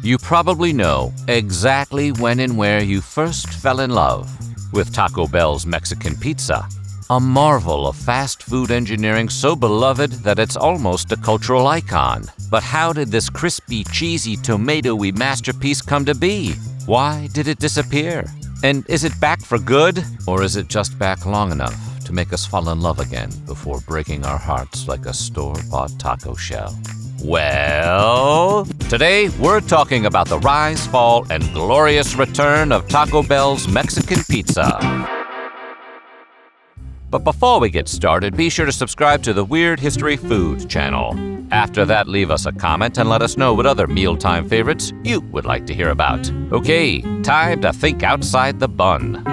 You probably know exactly when and where you first fell in love with Taco Bell's Mexican pizza, a marvel of fast food engineering so beloved that it's almost a cultural icon. But how did this crispy, cheesy, tomatoey masterpiece come to be? Why did it disappear? And is it back for good? Or is it just back long enough to make us fall in love again before breaking our hearts like a store-bought taco shell? Well, today we're talking about the rise, fall, and glorious return of Taco Bell's Mexican pizza. But before we get started, be sure to subscribe to the Weird History Food channel. After that, leave us a comment and let us know what other mealtime favorites you would like to hear about. Okay, time to think outside the bun.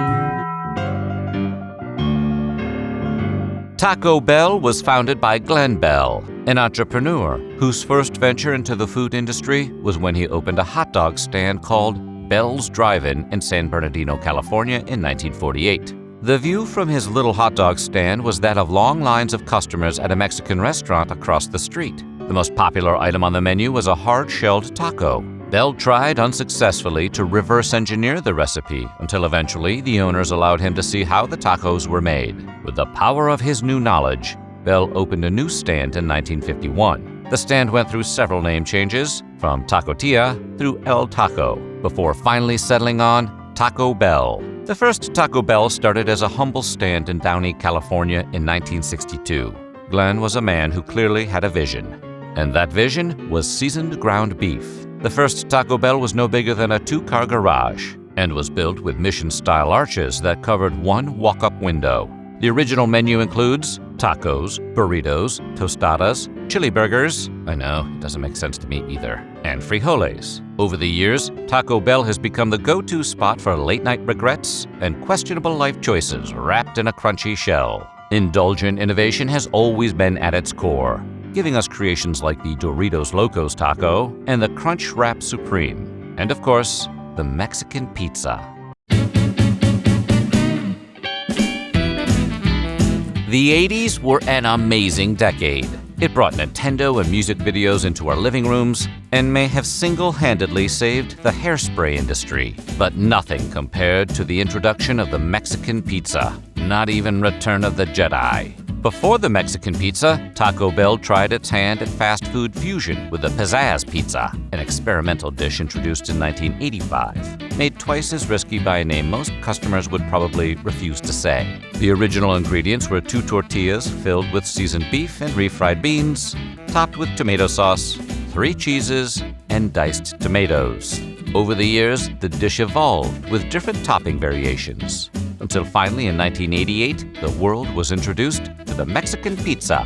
Taco Bell was founded by Glenn Bell, an entrepreneur whose first venture into the food industry was when he opened a hot dog stand called Bell's Drive-In in San Bernardino, California in 1948. The view from his little hot dog stand was that of long lines of customers at a Mexican restaurant across the street. The most popular item on the menu was a hard-shelled taco. Bell tried unsuccessfully to reverse engineer the recipe until eventually the owners allowed him to see how the tacos were made. With the power of his new knowledge, Bell opened a new stand in 1951. The stand went through several name changes, from Tacotia through El Taco, before finally settling on Taco Bell. The first Taco Bell started as a humble stand in Downey, California in 1962. Glenn was a man who clearly had a vision, and that vision was seasoned ground beef. The first Taco Bell was no bigger than a two-car garage and was built with mission-style arches that covered one walk-up window. The original menu includes tacos, burritos, tostadas, chili burgers — I know, it doesn't make sense to me either — and frijoles. Over the years, Taco Bell has become the go-to spot for late-night regrets and questionable life choices wrapped in a crunchy shell. Indulgent innovation has always been at its core, giving us creations like the Doritos Locos Taco and the Crunch Wrap Supreme, and of course, the Mexican pizza. The 80s were an amazing decade. It brought Nintendo and music videos into our living rooms and may have single-handedly saved the hairspray industry. But nothing compared to the introduction of the Mexican pizza, not even Return of the Jedi. Before the Mexican pizza, Taco Bell tried its hand at fast food fusion with the Pizzazz Pizza, an experimental dish introduced in 1985, made twice as risky by a name most customers would probably refuse to say. The original ingredients were 2 tortillas filled with seasoned beef and refried beans, topped with tomato sauce, 3 cheeses, and diced tomatoes. Over the years, the dish evolved with different topping variations, until finally in 1988, the world was introduced to the Mexican pizza.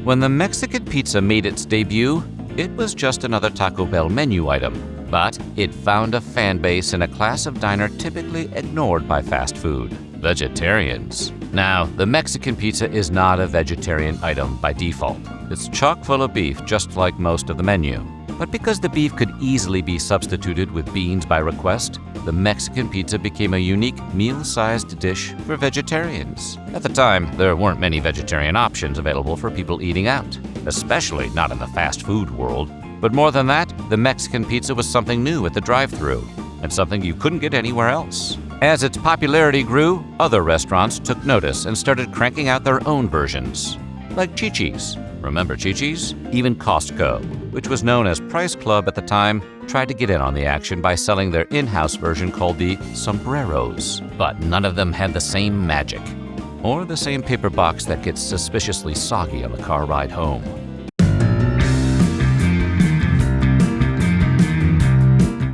When the Mexican pizza made its debut, it was just another Taco Bell menu item, but it found a fan base in a class of diner typically ignored by fast food: vegetarians. Now, the Mexican pizza is not a vegetarian item by default. It's chock full of beef, just like most of the menu. But because the beef could easily be substituted with beans by request, the Mexican pizza became a unique meal-sized dish for vegetarians. At the time, there weren't many vegetarian options available for people eating out, especially not in the fast food world. But more than that, the Mexican pizza was something new at the drive-thru, and something you couldn't get anywhere else. As its popularity grew, other restaurants took notice and started cranking out their own versions, like Chi-Chi's. Remember Chi-Chi's? Even Costco, which was known as Price Club at the time, tried to get in on the action by selling their in-house version called the Sombreros. But none of them had the same magic, or the same paper box that gets suspiciously soggy on the car ride home.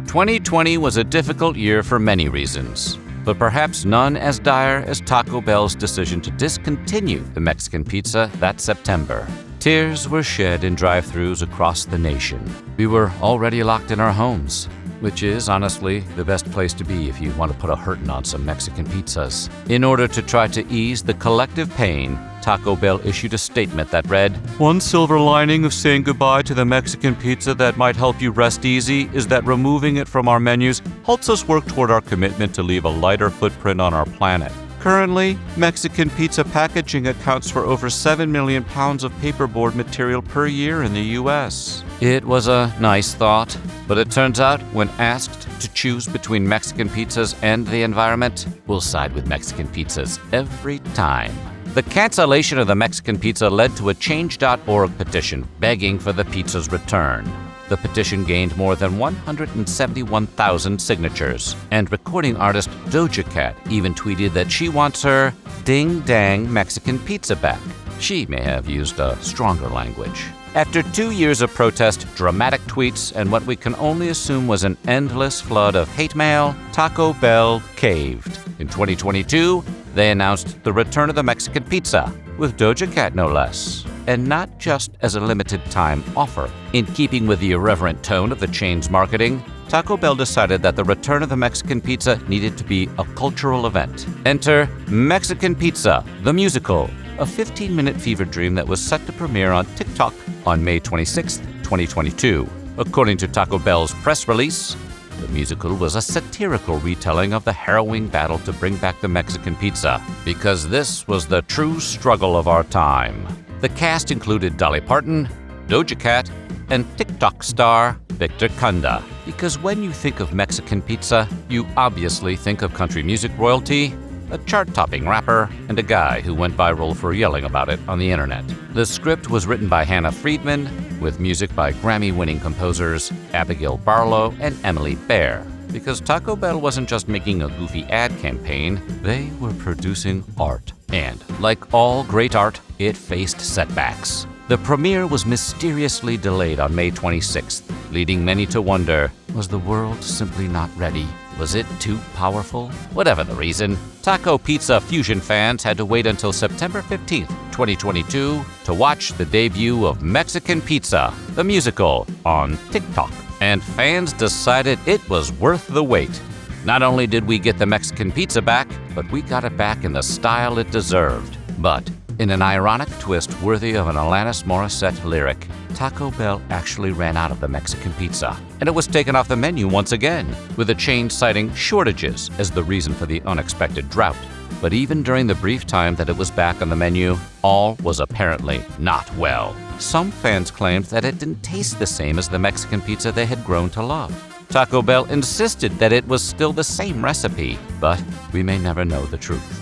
2020 was a difficult year for many reasons, but perhaps none as dire as Taco Bell's decision to discontinue the Mexican pizza that September. Tears were shed in drive-thrus across the nation. We were already locked in our homes, which is, honestly, the best place to be if you want to put a hurtin' on some Mexican pizzas. In order to try to ease the collective pain, Taco Bell issued a statement that read, "One silver lining of saying goodbye to the Mexican pizza that might help you rest easy is that removing it from our menus helps us work toward our commitment to leave a lighter footprint on our planet. Currently, Mexican pizza packaging accounts for over 7 million pounds of paperboard material per year in the U.S. It was a nice thought, but it turns out when asked to choose between Mexican pizzas and the environment, we'll side with Mexican pizzas every time. The cancellation of the Mexican pizza led to a Change.org petition begging for the pizza's return. The petition gained more than 171,000 signatures, and recording artist Doja Cat even tweeted that she wants her ding-dang Mexican pizza back. She may have used a stronger language. After 2 years of protest, dramatic tweets, and what we can only assume was an endless flood of hate mail, Taco Bell caved. In 2022, they announced the return of the Mexican pizza, with Doja Cat no less. And not just as a limited-time offer. In keeping with the irreverent tone of the chain's marketing, Taco Bell decided that the return of the Mexican pizza needed to be a cultural event. Enter Mexican Pizza, the musical, a 15-minute fever dream that was set to premiere on TikTok on May 26, 2022. According to Taco Bell's press release, the musical was a satirical retelling of the harrowing battle to bring back the Mexican pizza, because this was the true struggle of our time. The cast included Dolly Parton, Doja Cat, and TikTok star Victor Kunda. Because when you think of Mexican pizza, you obviously think of country music royalty, a chart-topping rapper, and a guy who went viral for yelling about it on the internet. The script was written by Hannah Friedman, with music by Grammy-winning composers Abigail Barlow and Emily Baer. Because Taco Bell wasn't just making a goofy ad campaign, they were producing art. And, like all great art, it faced setbacks. The premiere was mysteriously delayed on May 26th, leading many to wonder, was the world simply not ready? Was it too powerful? Whatever the reason, Taco Pizza Fusion fans had to wait until September 15th, 2022 to watch the debut of Mexican Pizza, the musical, on TikTok. And fans decided it was worth the wait. Not only did we get the Mexican pizza back, but we got it back in the style it deserved. But in an ironic twist worthy of an Alanis Morissette lyric, Taco Bell actually ran out of the Mexican pizza, and it was taken off the menu once again, with the chain citing shortages as the reason for the unexpected drought. But even during the brief time that it was back on the menu, all was apparently not well. Some fans claimed that it didn't taste the same as the Mexican pizza they had grown to love. Taco Bell insisted that it was still the same recipe, but we may never know the truth.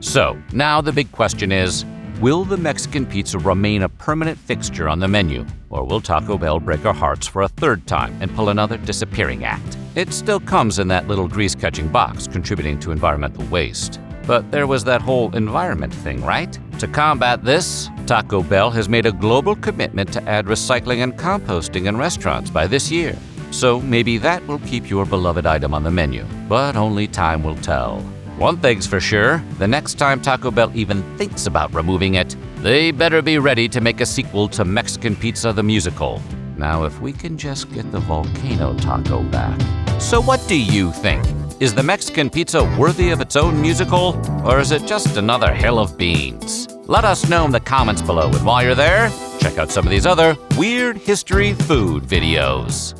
So, now the big question is, will the Mexican pizza remain a permanent fixture on the menu, or will Taco Bell break our hearts for a third time and pull another disappearing act? It still comes in that little grease-catching box, contributing to environmental waste. But there was that whole environment thing, right? To combat this, Taco Bell has made a global commitment to add recycling and composting in restaurants by this year. So maybe that will keep your beloved item on the menu, but only time will tell. One thing's for sure, the next time Taco Bell even thinks about removing it, they better be ready to make a sequel to Mexican Pizza the Musical. Now, if we can just get the volcano taco back. So what do you think? Is the Mexican pizza worthy of its own musical, or is it just another hill of beans? Let us know in the comments below, and while you're there, check out some of these other weird history food videos.